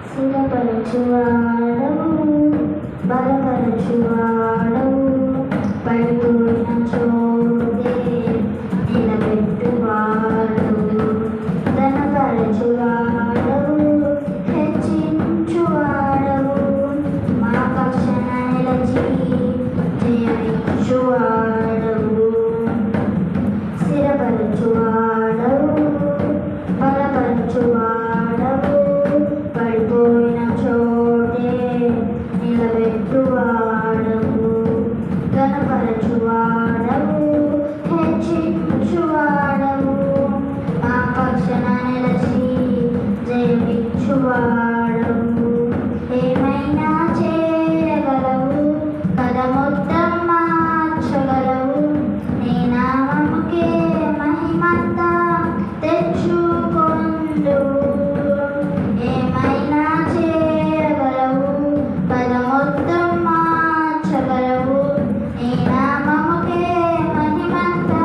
స్థిరపరచువాడవు, బలపరచువాడవు, పడిపోయిన చోటే నిలబెట్టువాడవు, ధనపరచువాడవు, హెచ్చించువాడవు, మా పక్షాన నిలచి జయమిచ్చువాడవు, స్థిరపరచువాడవు, బలపరచువాడవు, పడిపోయిన చోటే నిలబెట్టువాడవు, ఘనపరచువాడవు, హెచ్చించువాడవు, మా పక్షాన నిలచి జయమిచ్చువాడవు. ఏమైనా చేయగలవు, కథ మొత్తం మార్చగలవు, నీ నామముకే మహిమంతా తెచ్చుకొందువు. ఏమైనా చేయగలవు, కథ మొత్తం మార్చగలవు, నీ నామముకే మహిమంతా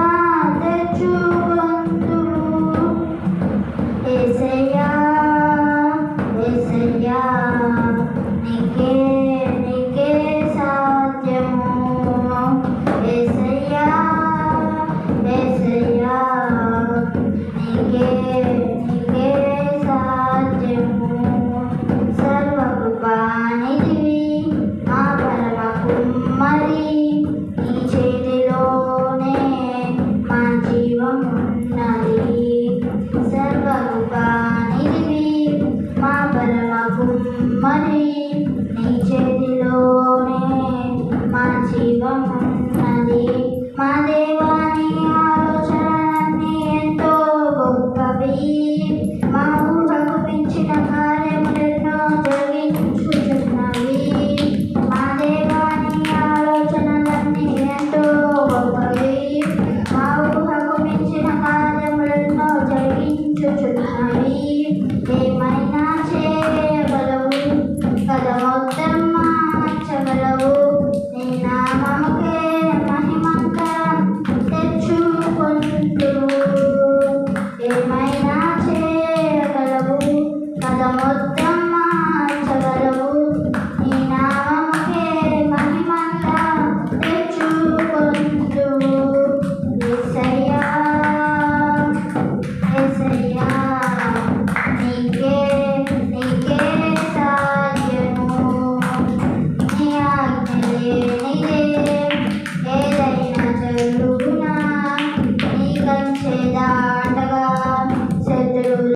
తెచ్చుకొందువు. యేసయ్యా యేసయ్యా, నీకే నీకే సాధ్యము. యేసయ్యా యేసయ్యా, నీకే నీకే సాధ్యము. సర్వకృపానిధివి మా పరమ కుమ్మరి, నీ చేతిలోనే మా జీవమున్నది. సర్వకృపానిధివి మా పరమ కుమ్మరి, నీ చేతిలోనే మా జీవమున్నది. మా దేవాని ఆలోచనలన్నీ ఎంతో గొప్పవి, మా ఊహకు మించిన కార్యములెన్నో జరిగించుచున్నవి. మా దేవాని ఆలోచనలన్నీ ఎంతో గొప్పవి, మా ఊహకు మించిన కార్యములెన్నో జరిగించుచున్నవి. ఏమైనా చేయగలవు, కథ మొత్తం మార్చగలవు, నీ నామముకే మహిమంతా తెచ్చుకొందువు. ఏమైనా చేయగలవు, కథ మొత్తం